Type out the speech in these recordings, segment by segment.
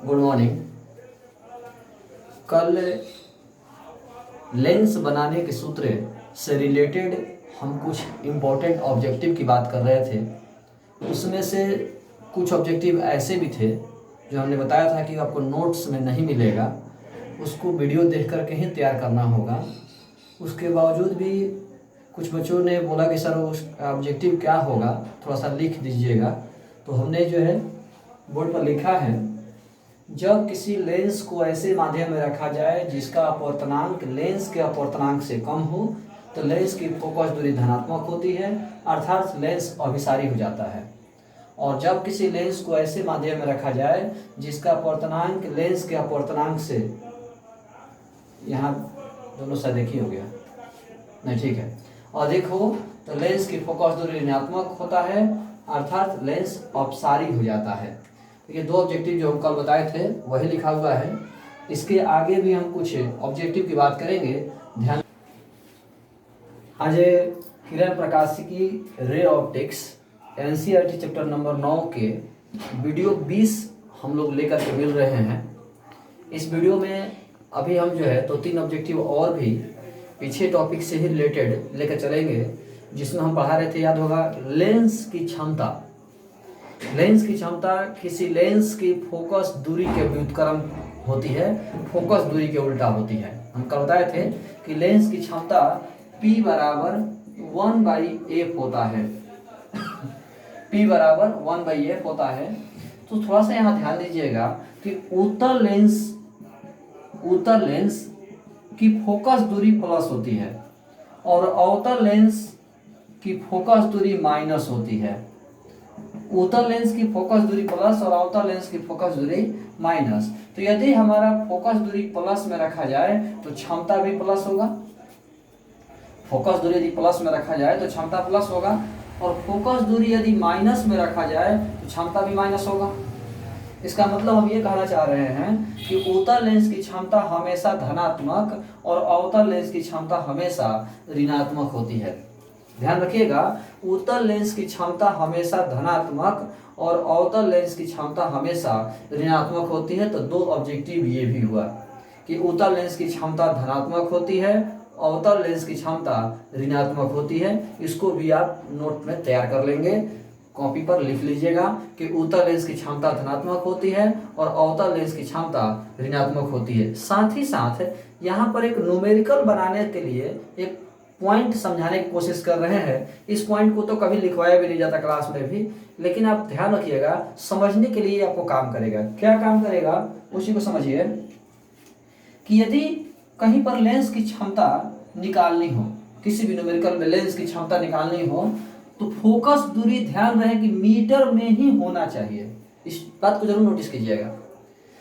Good morning. कल lens बनाने के सूत्र से रिलेटेड हम कुछ इम्पोर्टेंट ऑब्जेक्टिव की बात कर रहे थे। उसमें से कुछ ऑब्जेक्टिव ऐसे भी थे जो हमने बताया था कि आपको नोट्स में नहीं मिलेगा, उसको वीडियो देख कर के ही तैयार करना होगा। उसके बावजूद भी कुछ बच्चों ने बोला कि सर उस ऑब्जेक्टिव क्या होगा, थोड़ा सा लिख दीजिएगा। तो हमने जो है बोर्ड पर लिखा है, जब किसी लेंस को ऐसे माध्यम में रखा जाए जिसका अपवर्तनांक लेंस के अपवर्तनांक से कम हो तो लेंस की फोकस दूरी धनात्मक होती है, अर्थात लेंस अभिसारी हो जाता है। और जब किसी लेंस को ऐसे माध्यम में रखा जाए जिसका अपवर्तनांक लेंस के अपवर्तनांक से, यहाँ दोनों सदेखी हो गया नहीं, ठीक है, अधिक हो तो लेंस की फोकस दूरी ऋणात्मक होता है, अर्थात लेंस अपसारी हो जाता है। ये दो ऑब्जेक्टिव जो हम कल बताए थे वही लिखा हुआ है। इसके आगे भी हम कुछ ऑब्जेक्टिव की बात करेंगे। ध्यान, आज किरण प्रकाशिकी ray optics NCERT chapter number 9 के वीडियो 20 हम लोग लेकर के मिल रहे हैं। इस वीडियो में अभी हम जो है 2-3 ऑब्जेक्टिव और भी पीछे टॉपिक से ही रिलेटेड लेकर चलेंगे, जिसमें हम पढ़ा रहे थे, याद होगा, लेंस की क्षमता। लेंस की क्षमता किसी लेंस की फोकस दूरी के व्युत्क्रम होती है, फोकस दूरी के उल्टा होती है। हम कल बताए थे कि लेंस की क्षमता P बराबर 1/f होता है। P बराबर 1/f होता है। तो थोड़ा सा यहाँ ध्यान दीजिएगा कि उत्तल लेंस की फोकस दूरी प्लस होती है और अवतल लेंस की फोकस दूरी माइनस होती है। उत्तल लेंस की फोकस दूरी प्लस और अवतल लेंस की फोकस दूरी माइनस। तो यदि हमारा फोकस दूरी प्लस में रखा जाए तो क्षमता भी प्लस होगा। फोकस दूरी यदि प्लस में रखा जाए तो क्षमता प्लस होगा, और फोकस दूरी यदि माइनस में रखा जाए तो क्षमता भी माइनस होगा। इसका मतलब हम ये कहना चाह रहे हैं कि उत्तल लेंस की क्षमता हमेशा धनात्मक और अवतल लेंस की क्षमता हमेशा ऋणात्मक होती है। ध्यान रखिएगा, उत्तल लेंस की क्षमता हमेशा धनात्मक और अवतल लेंस की क्षमता हमेशा ऋणात्मक होती है। तो दो ऑब्जेक्टिव ये भी हुआ कि उत्तल लेंस की क्षमता धनात्मक होती है, अवतल लेंस की क्षमता ऋणात्मक होती है। इसको भी आप नोट में तैयार कर लेंगे, कॉपी पर लिख लीजिएगा कि उत्तल लेंस की क्षमता धनात्मक होती है और अवतल लेंस की क्षमता ऋणात्मक होती है। साथ ही साथ यहाँ पर एक न्यूमेरिकल बनाने के लिए एक पॉइंट समझाने की कोशिश कर रहे हैं। इस पॉइंट को तो कभी लिखवाया भी नहीं जाता क्लास में भी, लेकिन आप ध्यान रखिएगा, समझने के लिए आपको काम करेगा। क्या काम करेगा उसी को समझिए कि यदि कहीं पर लेंस की क्षमता निकालनी हो, किसी भी न्यूमेरिकल में लेंस की क्षमता निकालनी हो, तो फोकस दूरी ध्यान रहे कि मीटर में ही होना चाहिए। इस बात को जरूर नोटिस कीजिएगा।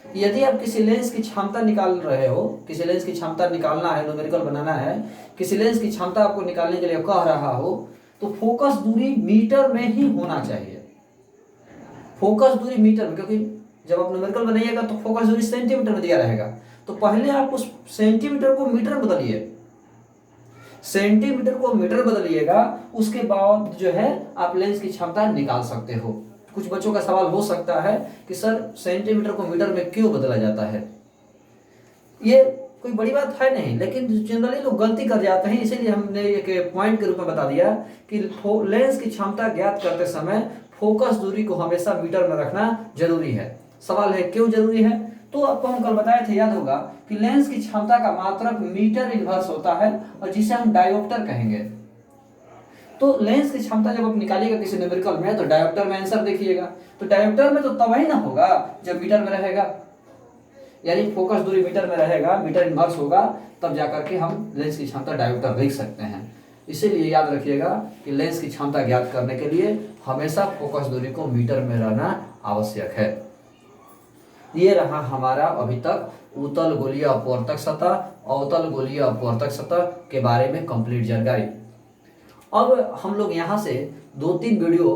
यदि आप किसी लेंस की क्षमता निकाल रहे हो, किसी लेंस की क्षमता निकालना है, न्यूमेरिकल बनाना है, किसी लेंस की क्षमता आपको निकालने के लिए कह रहा हो, तो फोकस दूरी मीटर में ही होना चाहिए। फोकस दूरी मीटर में, क्योंकि जब आप न्यूमेरिकल बनाइएगा तो फोकस दूरी सेंटीमीटर में दिया रहेगा। तो पहले आप उस सेंटीमीटर को मीटर में बदलिए, सेंटीमीटर को मीटर बदलिएगा, उसके बाद जो है आप लेंस की क्षमता निकाल सकते हो। कुछ बच्चों का सवाल हो सकता है कि सर सेंटीमीटर को मीटर में क्यों बदला जाता है। ये कोई बड़ी बात है नहीं, लेकिन जनरली लोग गलती कर जाते हैं, इसीलिए हमने एक पॉइंट के रूप में बता दिया कि लेंस की क्षमता ज्ञात करते समय फोकस दूरी को हमेशा मीटर में रखना जरूरी है। सवाल है क्यों जरूरी है, तो आपको हम कल बताए थे, याद होगा, कि लेंस की क्षमता का मात्रक मीटर इनवर्स होता है और जिसे हम डायोप्टर कहेंगे। तो लेंस की क्षमता जब आप निकालिएगा किसी न्यूमेरिकल में तो डायोप्टर में आंसर देखिएगा। तो डायोप्टर में तो तब ही ना होगा जब मीटर में रहेगा, यानी फोकस दूरी मीटर में रहेगा, मीटर इनवर्स होगा, तब जाकर के हम लेंस की क्षमता डायोप्टर लिख सकते हैं। इसीलिए याद रखिएगा कि लेंस की क्षमता ज्ञात करने के लिए हमेशा फोकस दूरी को मीटर में रहना आवश्यक है। ये रहा हमारा अभी तक उत्तल गोलीय अपवर्तक सतह, अवतल गोलीय अपवर्तक सतह के बारे में कंप्लीट जानकारी। अब हम लोग यहाँ से 2-3 वीडियो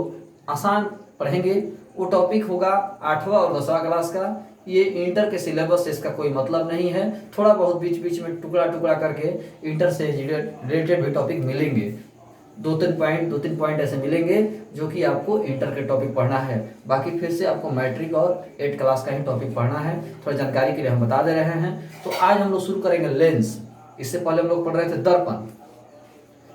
आसान पढ़ेंगे। वो टॉपिक होगा 8वां और 10वां क्लास का। ये इंटर के सिलेबस से इसका कोई मतलब नहीं है, थोड़ा बहुत बीच बीच में टुकड़ा टुकड़ा करके इंटर से रिलेटेड भी टॉपिक मिलेंगे। दो तीन पॉइंट ऐसे मिलेंगे जो कि आपको इंटर के टॉपिक पढ़ना है। बाकी फिर से आपको मैट्रिक और 8 क्लास का ही टॉपिक पढ़ना है। थोड़ा जानकारी के लिए हम बता दे रहे हैं। तो आज हम लोग शुरू करेंगे लेंस। इससे पहले हम लोग पढ़ रहे थे दर्पण,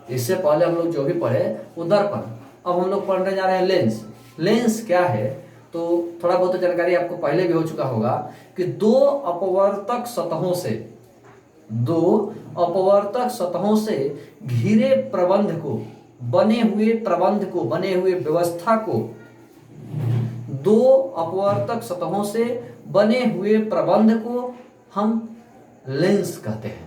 इससे पहले हम लोग जो भी पढ़े वो दर्पण। अब हम लोग पढ़ने जा रहे हैं लेंस। लेंस क्या है तो थोड़ा बहुत जानकारी आपको पहले भी हो चुका होगा कि दो अपवर्तक सतहों से घिरे प्रबंध को, बने हुए व्यवस्था को, दो अपवर्तक सतहों से बने हुए प्रबंध को हम लेंस कहते हैं।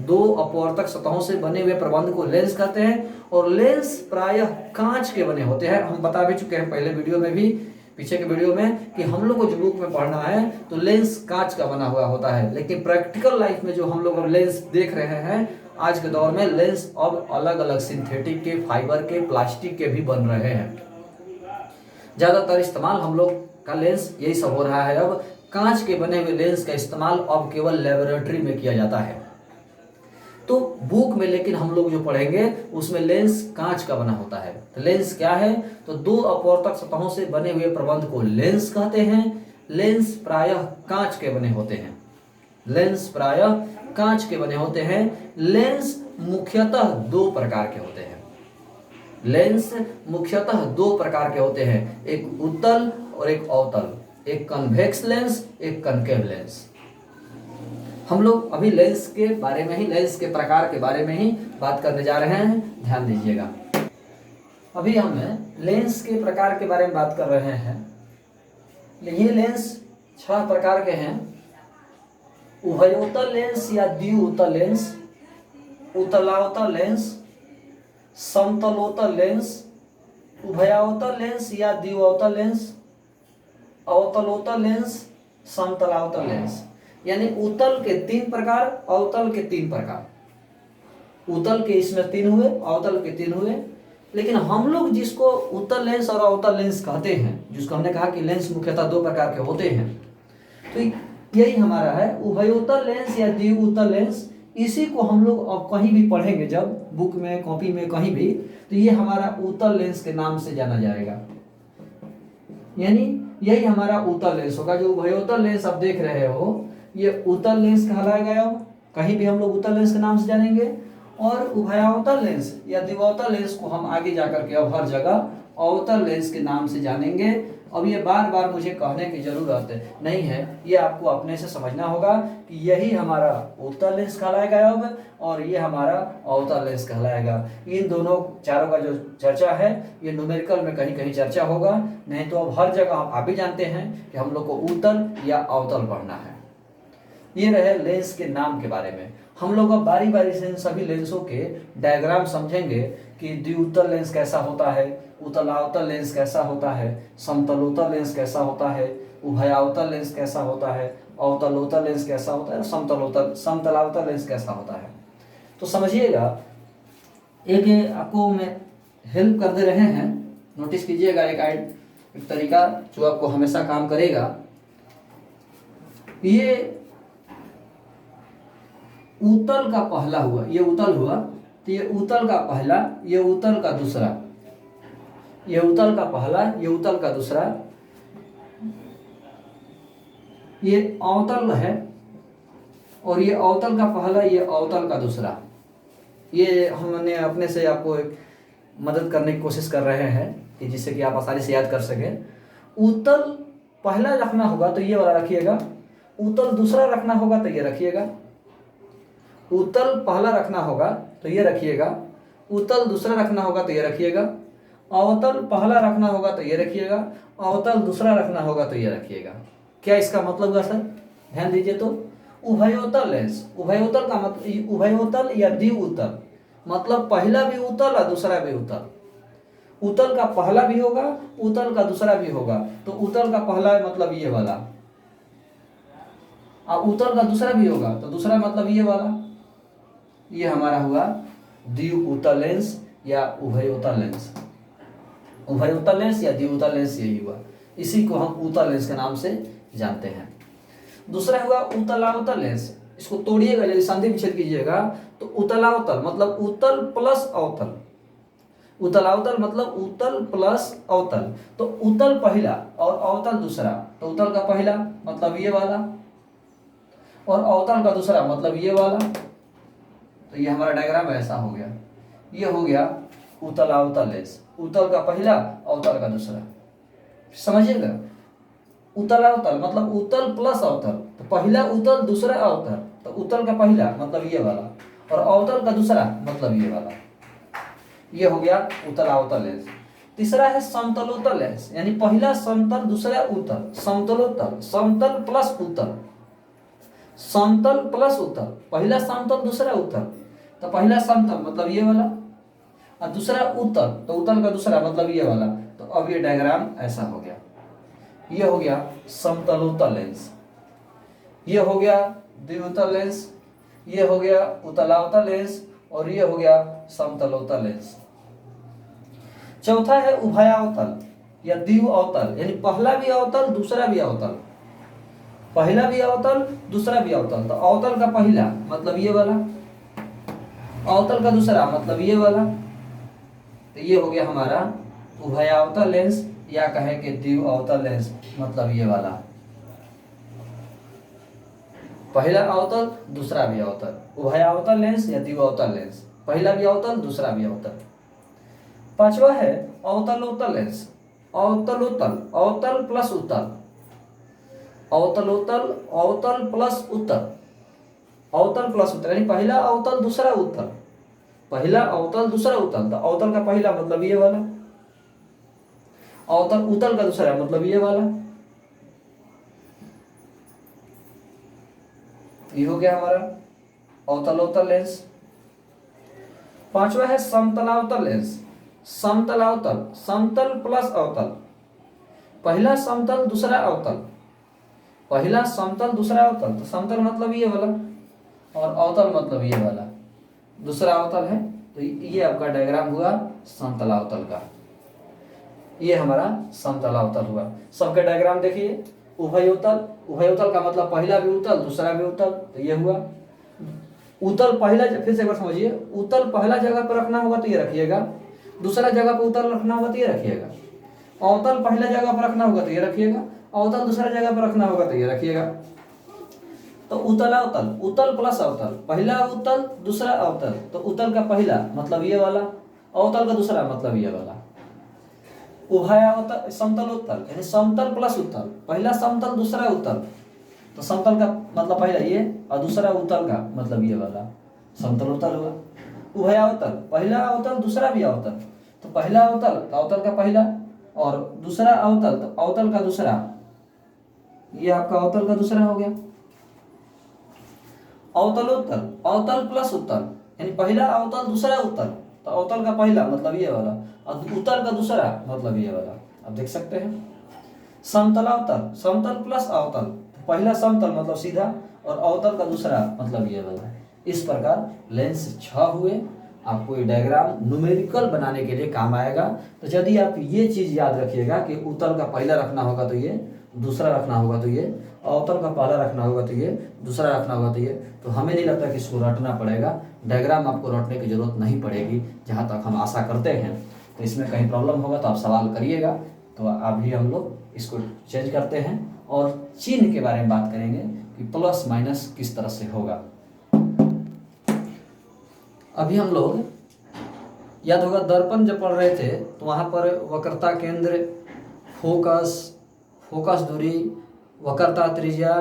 दो अपवर्तक सतहों से बने हुए प्रबंध को लेंस कहते हैं। और लेंस प्रायः कांच के बने होते हैं। हम बता भी चुके हैं पहले वीडियो में भी, पीछे के वीडियो में, कि हम लोग को जो बुक में पढ़ना है तो लेंस कांच का बना हुआ होता है। लेकिन प्रैक्टिकल लाइफ में जो हम लोग अब लेंस देख रहे हैं आज के दौर में, लेंस अब अलग अलग सिंथेटिक के, फाइबर के, प्लास्टिक के भी बन रहे हैं। ज्यादातर इस्तेमाल हम लोग का लेंस यही सब हो रहा है। अब कांच के बने हुए लेंस का इस्तेमाल अब केवल लेबोरेटरी में किया जाता है। तो बुक में लेकिन हम लोग जो पढ़ेंगे उसमें लेंस कांच का बना होता है। तो लेंस क्या है तो दो अपवर्तक सतहों से बने हुए प्रबंध को लेंस कहते हैं। लेंस प्रायः कांच के बने होते हैं। लेंस प्रायः कांच के बने होते हैं। लेंस मुख्यतः दो प्रकार के होते हैं। लेंस मुख्यतः दो प्रकार के होते हैं, एक उत्तल और एक अवतल, एक कन्वेक्स लेंस, एक कनकेव लेंस। हम लोग अभी लेंस के बारे में ही, लेंस के प्रकार के बारे में ही बात करने जा रहे हैं, ध्यान दीजिएगा। अभी हम लेंस के प्रकार के बारे में बात कर रहे हैं। ये लेंस 6 प्रकार के हैं। उभयोतल लेंस या द्विउतल लेंस, उत्तलावतल लेंस, समतलोतल लेंस, उभयावतल लेंस या द्विअवतल लेंस, अवतलोतल लेंस, समतलावतल लेंस। यानी उत्तल के 3 प्रकार, अवतल के 3 प्रकार। उत्तल के इसमें 3 हुए, अवतल के 3 हुए। लेकिन हम लोग जिसको उत्तल लेंस और अवतल लेंस कहते हैं, जिसको हमने कहा कि लेंस मुख्यतः 2 प्रकार के होते हैं, तो यही हमारा है उभयोतल लेंस या द्विउतल लेंस। इसी को हम लोग अब कहीं भी पढ़ेंगे, जब बुक में, कॉपी में, कहीं भी, तो ये हमारा उत्तल लेंस के नाम से जाना जाएगा। यानी यही हमारा उत्तल लेंस होगा। जो उभयोतल लेंस आप देख रहे हो ये उत्तल लेंस कहलाएगा। कहीं भी हम लोग उत्तल लेंस के नाम से जानेंगे। और उभयावतल लेंस या द्विअवतल लेंस को हम आगे जाकर के अब हर जगह अवतल लेंस के नाम से जानेंगे। अब ये बार बार मुझे कहने की जरूरत नहीं है, ये आपको अपने से समझना होगा कि यही हमारा उत्तल लेंस कहलाएगा अब, और ये हमारा अवतल लेंस कहलाएगा। इन दोनों चारों का जो चर्चा है ये न्यूमेरिकल में कहीं कहीं चर्चा होगा, नहीं तो अब हर जगह आप भी जानते हैं कि हम लोग को उत्तल या अवतल पढ़ना है। ये रहे लेंस के नाम के बारे में। हम लोग अब बारी बारी से इन सभी लेंसों के डायग्राम समझेंगे कि द्विउतल लेंस कैसा होता है, उत्तलावतल लेंस कैसा होता है, समतलोतल लेंस कैसा होता है, उभयावतल लेंस कैसा होता है, अवतलोतल लेंस कैसा होता है, समतलावतल लेंस कैसा होता है। तो समझिएगा, एक आपको मैं हेल्प कर दे रहे हैं, नोटिस कीजिएगा, एक तरीका जो आपको हमेशा काम करेगा। ये उत्तल का पहला हुआ, ये उत्तल हुआ, तो ये उत्तल का पहला, ये उत्तल का दूसरा, ये उत्तल का पहला, ये उत्तल का दूसरा, ये अवतल है, और ये अवतल का पहला, ये अवतल का दूसरा। ये हमने अपने से आपको एक मदद करने की कोशिश कर रहे हैं कि जिससे कि आप आसानी से याद कर सकें। उत्तल पहला रखना होगा तो ये वाला रखिएगा, उत्तल दूसरा रखना होगा तो ये रखिएगा, उत्तल पहला रखना होगा तो ये रखिएगा, उत्तल दूसरा रखना होगा तो ये रखिएगा, अवतल पहला रखना होगा तो ये रखिएगा, अवतल दूसरा रखना होगा तो ये रखिएगा। क्या इसका मतलब हुआ सर? ध्यान दीजिए। तो उभयोतल लेंस, उभयोतल का मतलब उभयोतल या द्विउतल, मतलब पहला भी उत्तल और दूसरा भी उत्तल। उत्तल का पहला भी होगा, उत्तल का दूसरा भी होगा। तो उत्तल का पहला मतलब ये वाला, और उत्तल का दूसरा भी होगा तो दूसरा मतलब ये वाला। ये हमारा हुआ द्विउतल लेंस या उभयोतल लेंस। उभयोतल लेंस या द्विउतल लेंस यही हुआ, इसी को हम उत्तल लेंस के नाम से जानते हैं। दूसरा हुआ उत्तलावतल लेंस। इसको तोड़िएगा, यदि संधि विच्छेद कीजिएगा तो उत्तलावतल मतलब उत्तल प्लस अवतल, उतल अवतल मतलब उतल प्लस अवतल। तो उतल पहला और अवतल दूसरा, तो उतल का पहला मतलब ये वाला और अवतल का दूसरा मतलब ये वाला। तो ये हमारा डायग्राम ऐसा हो गया। ये हो गया उतल अवतल लेंस, उतल का पहला अवतल का दूसरा। समझिएगा, उतल अवतल मतलब उतल प्लस अवतल। तो पहला उतल दूसरा अवतल, तो उतल का पहला मतलब ये वाला और अवतल का दूसरा मतलब ये वाला। ये हो गया उतल अवतल लेंस। तीसरा है समतलोत्तल लेंस, यानी पहला समतल दूसरा उतल, समतलोत्तल, समतल प्लस उतल, समतल प्लस उतल, पहला समतल दूसरा उतल। तो पहला समतल मतलब ये वाला और दूसरा उतल, तो उतल का दूसरा मतलब ये वाला। तो अब ये डायग्राम ऐसा हो गया। ये हो गया समतलोत्तल लेंस, ये हो गया द्विउतल लेंस, ये हो गया उतलावतल लेंस और ये हो गया समतलोत्तल लेंस। चौथा है उभयावतल या द्विव अवतल, यानी पहला भी अवतल दूसरा भी अवतल, पहला भी अवतल दूसरा भी अवतल। तो अवतल का पहला मतलब ये वाला, अवतल का दूसरा मतलब ये वाला। तो ये हो गया हमारा उभयावतल लेंस या कहें कि द्विव अवतल लेंस, मतलब ये वाला पहला अवतल दूसरा भी अवतल, उभयावतल लेंस या द्विव अवतल लेंस, पहला भी अवतल दूसरा भी अवतल। पांचवा है अवतलोत्तल लेंस, अवतलोत्तल अवतल प्लस उत्तल, अवतलोत्तल अवतल प्लस उत्तल, अवतल प्लस उत्तल यानी पहला अवतल दूसरा उत्तल, पहला अवतल दूसरा उत्तल। तो अवतल का पहला मतलब ये वाला, अवतल उत्तल का दूसरा मतलब ये वाला। ये हो गया हमारा अवतलोत्तल लेंस। पांचवा है समतलावतल लेंस, समतलावतल समतल प्लस अवतल, पहला समतल दूसरा अवतल, पहला समतल दूसरा अवतल। तो समतल मतलब ये वाला और अवतल मतलब ये वाला, दूसरा अवतल है। तो ये आपका डायग्राम हुआ समतलावतल का। ये हमारा समतलावतल हुआ। सबके डायग्राम देखिए। उभयोतल, उभयोतल का मतलब पहला भी उतल दूसरा भी उतल। तो ये हुआ उतल पहला, फिर से एक बार समझिए, उतल पहला जगह पर रखना होगा तो ये रखिएगा, दूसरा जगह पर उतल रखना होगा तो ये रखिएगा, अवतल पहला जगह पर रखना होगा तो ये रखिएगा, अवतल दूसरा जगह पर रखना होगा तो ये रखिएगा। तो उतल अवतल, उतल प्लस अवतल, पहला उतल दूसरा अवतल। तो उतल का पहला मतलब ये वाला, अवतल का दूसरा मतलब ये वाला। उभयावतल समतलोत्तल यानी समतल प्लस उत्तल, पहला समतल दूसरा उत्तल। तो समतल का मतलब पहला ये और दूसरा उत्तल का मतलब ये वाला, समतलोत्तल हुआ। उभयावतल पहला अवतल दूसरा भी अवतल। तो पहला अवतल तो अवतल का पहला और दूसरा अवतल तो अवतल का दूसरा। ये आपका अवतल का दूसरा हो गया। अवतलोत्तल अवतल प्लस उत्तल यानी पहला अवतल दूसरा उत्तल। तो अवतल का पहला मतलब ये वाला और उत्तल का दूसरा मतलब ये वाला, आप देख सकते हैं। समतलावतल समतल प्लस अवतल, पहला समतल मतलब सीधा और अवतल का दूसरा मतलब ये वाला। इस प्रकार लेंस 6 हुए। आपको ये डायग्राम न्यूमेरिकल बनाने के लिए काम आएगा। तो यदि आप ये चीज़ याद रखिएगा कि उत्तल का पहला रखना होगा तो ये, दूसरा रखना होगा तो ये, अवतल का पहला रखना होगा तो ये, दूसरा रखना होगा तो ये, तो हमें नहीं लगता कि इसको रटना पड़ेगा। डायग्राम आपको रटने की जरूरत नहीं पड़ेगी, जहाँ तक हम आशा करते हैं। तो इसमें कहीं प्रॉब्लम होगा तो आप सवाल करिएगा। तो अभी हम लोग इसको चेंज करते हैं और चिन्ह के बारे में बात करेंगे कि प्लस माइनस किस तरह से होगा। अभी हम लोग याद होगा दर्पण जब पढ़ रहे थे तो वहाँ पर वक्रता केंद्र, फोकस, फोकस दूरी, वक्रता त्रिज्या,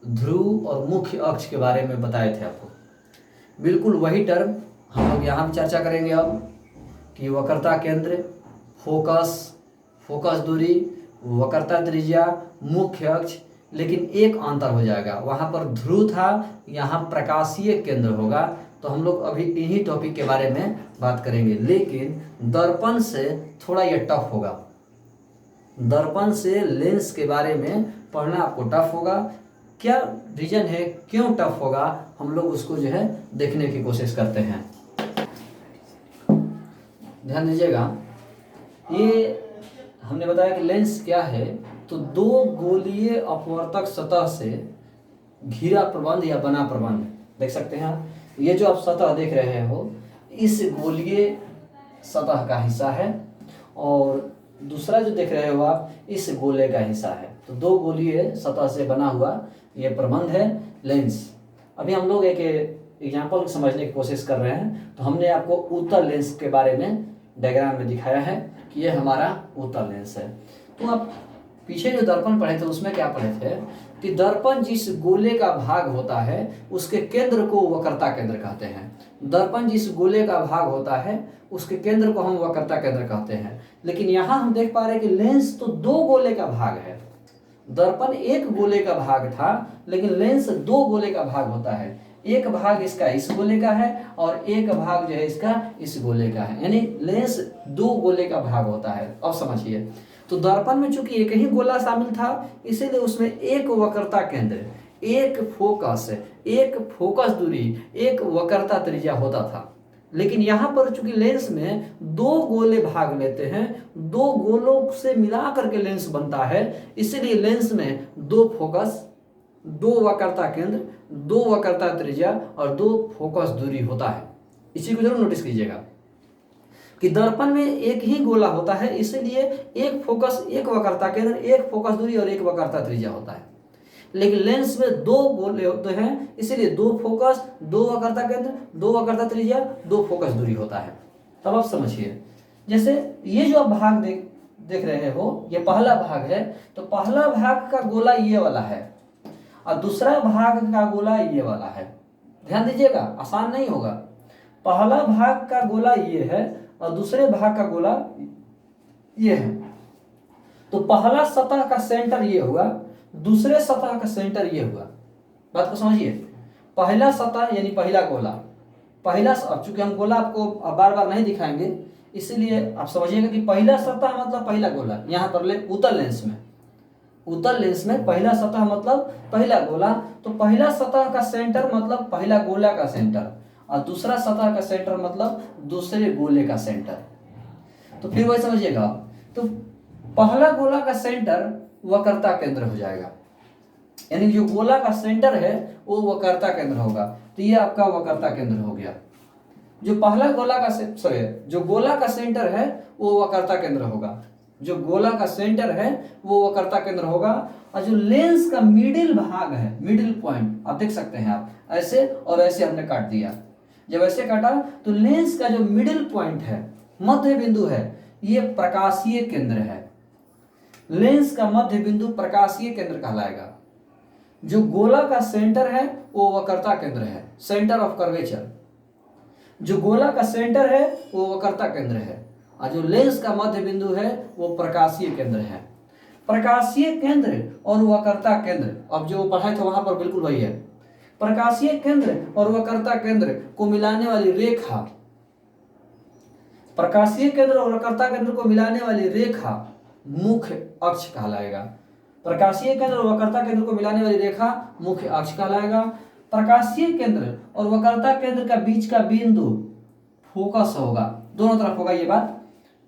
ध्रुव और मुख्य अक्ष के बारे में बताए थे आपको। बिल्कुल वही टर्म हम लोग यहाँ भी चर्चा करेंगे अब कि वक्रता केंद्र, फोकस, फोकस दूरी, वक्रता त्रिज्या, मुख्य अक्ष। लेकिन एक अंतर हो जाएगा, वहाँ पर ध्रुव था, यहाँ प्रकाशीय केंद्र होगा। तो हम लोग अभी इन्हीं टॉपिक के बारे में बात करेंगे। लेकिन दर्पण से थोड़ा ये टफ होगा, दर्पण से लेंस के बारे में पढ़ना आपको टफ होगा। क्या रीजन है, क्यों टफ होगा, हम लोग उसको जो है देखने की कोशिश करते हैं। ध्यान दीजिएगा, ये हमने बताया कि लेंस क्या है। तो दो गोलीय अपवर्तक सतह से घिरा प्रबंध या बना प्रबंध देख सकते हैं। ये जो आप सतह देख रहे हो, इस गोलीय सतह का हिस्सा है और दूसरा जो देख रहे हो आप इस गोले का हिस्सा है। तो दो गोलीय सतह से बना हुआ यह प्रबंध है लेंस। अभी हम लोग एक एग्जाम्पल समझने की कोशिश कर रहे हैं। तो हमने आपको उत्तल लेंस के बारे में डायग्राम में दिखाया है कि यह हमारा उत्तल लेंस है। तो आप पीछे जो दर्पण पढ़े थे उसमें क्या पढ़े थे कि दर्पण जिस गोले का भाग होता है उसके केंद्र को वक्रता केंद्र कहते हैं। दर्पण जिस गोले का भाग होता है उसके केंद्र को हम वक्रता केंद्र कहते हैं। लेकिन यहाँ हम देख पा रहे हैं कि लेंस तो दो गोले का भाग है। दर्पण एक गोले का भाग था लेकिन लेंस दो गोले का भाग होता है। एक भाग इसका इस गोले का है और एक भाग जो है इसका इस गोले का है, यानी लेंस दो गोले का भाग होता है। अब समझिए, तो दर्पण में चूंकि एक ही गोला शामिल था इसीलिए उसमें एक वक्रता केंद्र, एक फोकस दूरी, एक वक्रता त्रिज्या होता था। लेकिन यहाँ पर चूंकि लेंस में दो गोले भाग लेते हैं, दो गोलों से मिला करके लेंस बनता है, इसीलिए लेंस में दो फोकस, दो वक्रता केंद्र, दो वक्रता त्रिज्या और दो फोकस दूरी होता है। इसी को जरूर नोटिस कीजिएगा कि दर्पण में एक ही गोला होता है इसलिए एक फोकस, एक वक्रता केंद्र, एक फोकस दूरी और एक वक्रता त्रिज्या होता है। लेकिन लेंस में दो गोले होते हैं इसलिए दो फोकस, दो वक्रता केंद्र, दो वक्रता त्रिज्या, दो फोकस दूरी होता है। तब आप समझिए, जैसे ये जो आप भाग देख रहे हो ये पहला भाग है। तो पहला भाग का गोला ये वाला है और दूसरा भाग का गोला ये वाला है। ध्यान दीजिएगा, आसान नहीं होगा। पहला भाग का गोला ये है और दूसरे भाग का गोला ये है। तो पहला सतह का सेंटर ये हुआ, दूसरे सतह का सेंटर ये हुआ। बात को समझिए, पहला सतह यानी पहला गोला, पहला, अब चूंकि हम गोला आपको बार बार नहीं दिखाएंगे इसीलिए आप समझिएगा कि पहला सतह मतलब पहला गोला। यहाँ पर उत्तल लेंस में पहला सतह मतलब पहला गोला। तो पहला सतह का सेंटर मतलब पहला गोला का सेंटर और दूसरा सतह का सेंटर मतलब दूसरे गोले का सेंटर। तो फिर वही समझिएगा, तो पहला गोला का सेंटर वक्रता केंद्र हो जाएगा, यानी जो गोला का सेंटर है वो वक्रता केंद्र होगा। तो ये आपका वक्रता केंद्र हो गया। जो पहला गोला का जो गोला का सेंटर है वो वक्रता केंद्र होगा, जो गोला का सेंटर है वो वक्रता केंद्र होगा। और जो लेंस का मिडिल भाग है, मिडिल पॉइंट आप देख सकते हैं, आप ऐसे और ऐसे हमने काट दिया। जब ऐसे काटा तो लेंस का जो मिडिल पॉइंट है, मध्य बिंदु है, ये प्रकाशीय केंद्र है। लेंस का मध्य बिंदु प्रकाशीय केंद्र कहलाएगा। जो गोला का सेंटर है वो वक्रता केंद्र है, सेंटर ऑफ कर्वेचर। जो गोला का सेंटर है वो वक्रता केंद्र है और जो लेंस का मध्य बिंदु है वो प्रकाशीय केंद्र है। प्रकाशीय केंद्र और वक्रता केंद्र, अब जो पढ़ाए थे वहां पर बिल्कुल वही है। प्रकाशीय केंद्र और वक्रता केंद्र को मिलाने वाली रेखा, प्रकाशीय केंद्र और वक्रता केंद्र को मिलाने वाली रेखा मुख्य अक्ष कहलाएगा। प्रकाशीय केंद्र और वक्रता केंद्र को मिलाने वाली रेखा मुख्य अक्ष कहलाएगा। प्रकाशीय केंद्र और वक्रता केंद्र का बीच का बिंदु फोकस होगा, दोनों तरफ होगा ये बात।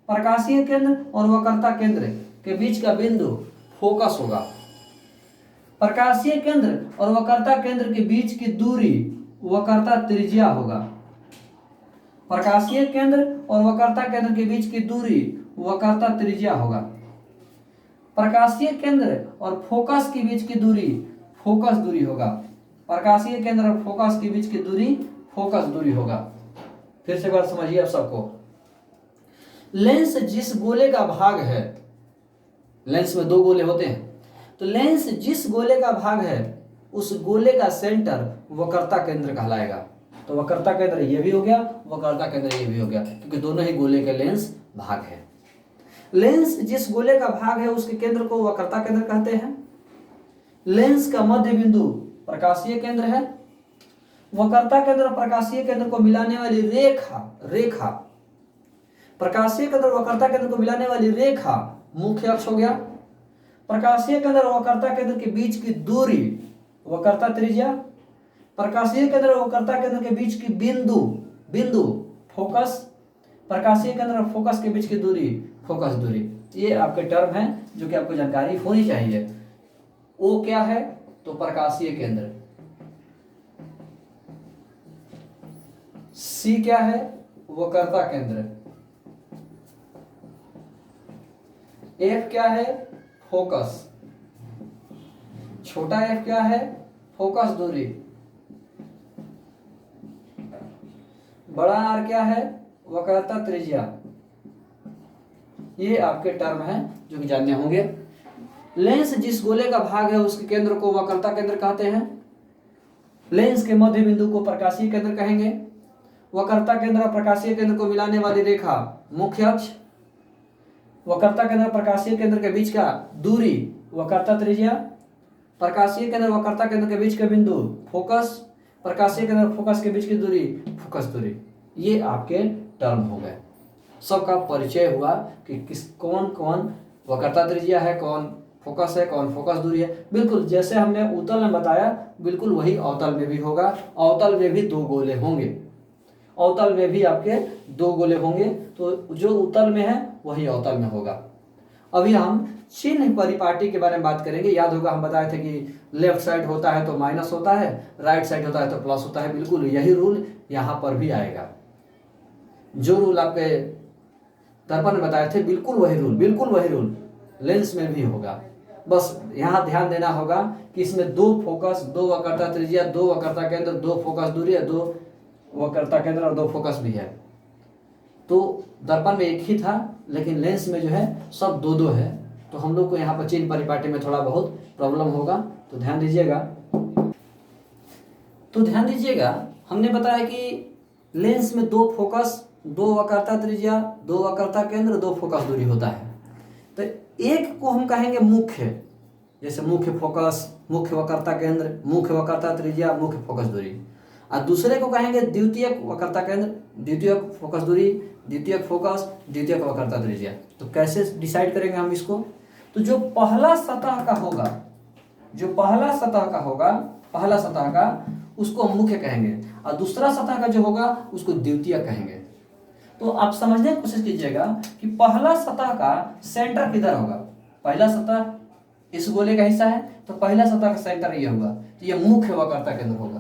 प्रकाशीय केंद्र और वक्रता केंद्र के बीच का बिंदु फोकस होगा। प्रकाशीय केंद्र और वक्रता केंद्र के बीच की दूरी वक्रता त्रिज्या होगा। प्रकाशीय केंद्र और वक्रता केंद्र के बीच की दूरी वक्रता त्रिज्या होगा। प्रकाशीय केंद्र और फोकस के बीच की दूरी फोकस दूरी होगा। प्रकाशीय केंद्र और फोकस के बीच की दूरी फोकस दूरी होगा। फिर से बात समझिए आप सबको, लेंस जिस गोले का भाग है, लेंस में दो गोले होते हैं, तो लेंस जिस गोले का भाग है उस गोले का सेंटर वक्रता केंद्र कहलाएगा। तो वक्रता केंद्र ये भी हो गया, वक्रता केंद्र ये भी हो गया, क्योंकि दोनों ही गोले के लेंस भाग है। लेंस जिस गोले का भाग है उसके केंद्र को वक्रता केंद्र कहते हैं। लेंस का मध्य बिंदु प्रकाशीय केंद्र है। वक्रता केंद्र और प्रकाशीय केंद्र को मिलाने वाली रेखा प्रकाशीय केंद्र और वक्रता केंद्र को मिलाने वाली रेखा मुख्य अक्ष हो गया। प्रकाशीय केंद्र और वक्रता केंद्र के बीच की दूरी वक्रता त्रिज्या। प्रकाशीय केंद्र और वक्रता केंद्र के बीच की बिंदु फोकस। प्रकाशीय केंद्र और फोकस के बीच की दूरी फोकस दूरी। ये आपके टर्म है जो कि आपको जानकारी होनी चाहिए। ओ क्या है? तो प्रकाशीय केंद्र। सी क्या है? वक्रता केंद्र। एफ क्या है? फोकस। छोटा एफ क्या है? फोकस दूरी। बड़ा आर क्या है? वक्रता त्रिज्या। ये आपके टर्म है जो कि जानने होंगे। लेंस जिस गोले का भाग है उसके केंद्र को वक्रता केंद्र कहते हैं। लेंस के मध्य बिंदु को प्रकाशीय केंद्र कहेंगे। वक्रता केंद्र और प्रकाशीय केंद्र को मिलाने वाली रेखा मुख्य अक्ष। वक्रता केंद्र और प्रकाशीय केंद्र के बीच का दूरी वक्रता त्रिज्या। प्रकाशीय केंद्र और वक्रता केंद्र के बीच का बिंदु फोकस। प्रकाशीय केंद्र और फोकस के बीच की दूरी फोकस दूरी। ये आपके टर्म हो गए। सबका परिचय हुआ कि किस कौन कौन वक्रता त्रिज्या है, कौन फोकस है, कौन फोकस दूरी है। बिल्कुल जैसे हमने उत्तल में बताया बिल्कुल वही अवतल में भी होगा। अवतल में भी दो गोले होंगे। अवतल में भी आपके दो गोले होंगे, तो जो उत्तल में है वही अवतल में होगा। अभी हम चिन्ह परिपाटी के बारे में बात करेंगे। याद होगा हम बताए थे कि लेफ्ट साइड होता है तो माइनस होता है, राइट साइड होता है तो प्लस होता है। बिल्कुल यही रूल यहाँ पर भी आएगा। जो रूल आपके दर्पण में बताए थे बिल्कुल वही रूल लेंस में भी होगा। बस यहाँ ध्यान देना होगा कि इसमें दो फोकस, दो वक्रता त्रिज्या, दो वक्रता केंद्र, दो फोकस दूरी है, दो वक्रता केंद्र और दो फोकस भी है। तो दर्पण में एक ही था लेकिन लेंस में जो है सब दो दो है। तो हम लोग को यहाँ पर चिन्ह परिपाटी में थोड़ा बहुत प्रॉब्लम होगा, तो ध्यान दीजिएगा। हमने बताया कि लेंस में दो फोकस, दो वक्रता त्रिज्या, दो वक्रता केंद्र, दो फोकस दूरी होता है। तो एक को हम कहेंगे मुख्य, जैसे मुख्य फोकस, मुख्य वक्रता केंद्र, मुख्य वक्रता त्रिज्या, मुख्य फोकस दूरी। और दूसरे को कहेंगे द्वितीयक वक्रता केंद्र, द्वितीयक फोकस दूरी, द्वितीयक फोकस, द्वितीयक वक्रता त्रिज्या। तो कैसे डिसाइड करेंगे हम इसको? तो जो पहला सतह का उसको हम मुख्य कहेंगे और दूसरा सतह का जो होगा उसको द्वितीयक कहेंगे। तो आप समझने की कोशिश कीजिएगा कि पहला सतह का सेंटर किधर होगा। पहला सतह इस गोले का हिस्सा है तो पहला सतह का सेंटर ये होगा, तो ये मुख्य वक्रता केंद्र होगा।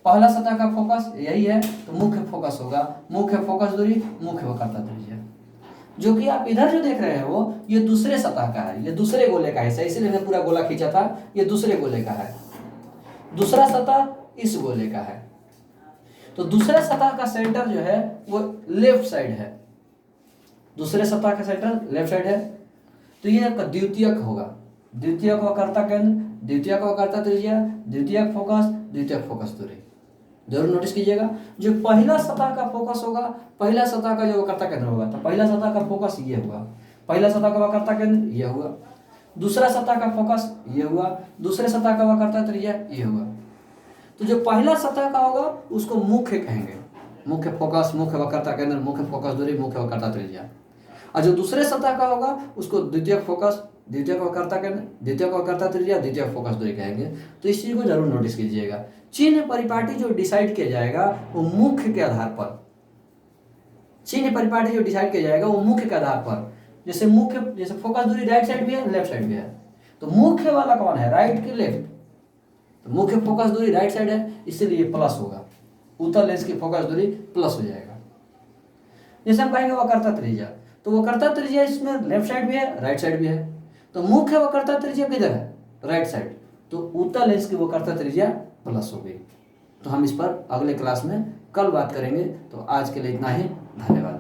पहला सतह का फोकस यही है तो मुख्य फोकस होगा, मुख्य फोकस दूरी, मुख्य वक्रता त्रिज्या। जो कि आप इधर जो देख रहे हैं वो ये दूसरे सतह का है, ये दूसरे गोले का हिस्सा, इसीलिए मैंने पूरा गोला खींचा था। ये दूसरे गोले का है, दूसरा सतह इस गोले का है। तो दूसरे सतह का सेंटर जो है वो लेफ्ट साइड है, दूसरे सतह का सेंटर लेफ्ट साइड है। तो ये आपका द्वितीयक होगा, द्वितीयक वक्रता केंद्र, द्वितीयक वक्रता त्रिज्या, द्वितीयक फोकस, द्वितीयक फोकस दूरी। जरूर नोटिस कीजिएगा। जो पहला सतह का फोकस होगा, पहला सतह का जो वक्रता केंद्र होगा, तो पहला सतह का फोकस ये हुआ, पहला सतह का वक्रता केंद्र ये हुआ, दूसरा सतह का फोकस ये हुआ, दूसरे सतह का वक्रता त्रिज्या ये हुआ। तो जो पहला सतह का होगा उसको मुख्य कहेंगे, मुख्य फोकस, मुख्य वक्रता केंद्र, मुख्य फोकस दूरी, मुख्य वक्रता त्रिज्या। और जो दूसरे सतह का होगा उसको द्वितीयक फोकस, द्वितीयक वक्रता केंद्र, द्वितीयक वक्रता त्रिज्या, द्वितीयक फोकस दूरी कहेंगे। तो इस चीज को जरूर नोटिस कीजिएगा। चिन्ह परिपाटी जो डिसाइड किया जाएगा वो मुख्य के आधार पर, चिन्ह परिपाटी जो डिसाइड किया जाएगा वो मुख्य के आधार पर। जैसे फोकस दूरी राइट साइड भी है, लेफ्ट साइड भी है, तो मुख्य वाला कौन है, राइट के लेफ्ट? तो मुख्य फोकस दूरी राइट साइड है, इसलिए प्लस होगा, उत्तल लेंस की फोकस दूरी प्लस हो जाएगा। जैसे हम कहेंगे वक्रता त्रिज्या, तो वक्रता त्रिज्या इसमें लेफ्ट साइड भी है, राइट साइड भी है। तो मुख्य वक्रता त्रिज्या किधर है, राइट साइड, तो उत्तल लेंस की वक्रता त्रिज्या प्लस हो गई। तो हम इस पर अगले क्लास में कल बात करेंगे। तो आज के लिए इतना ही, धन्यवाद।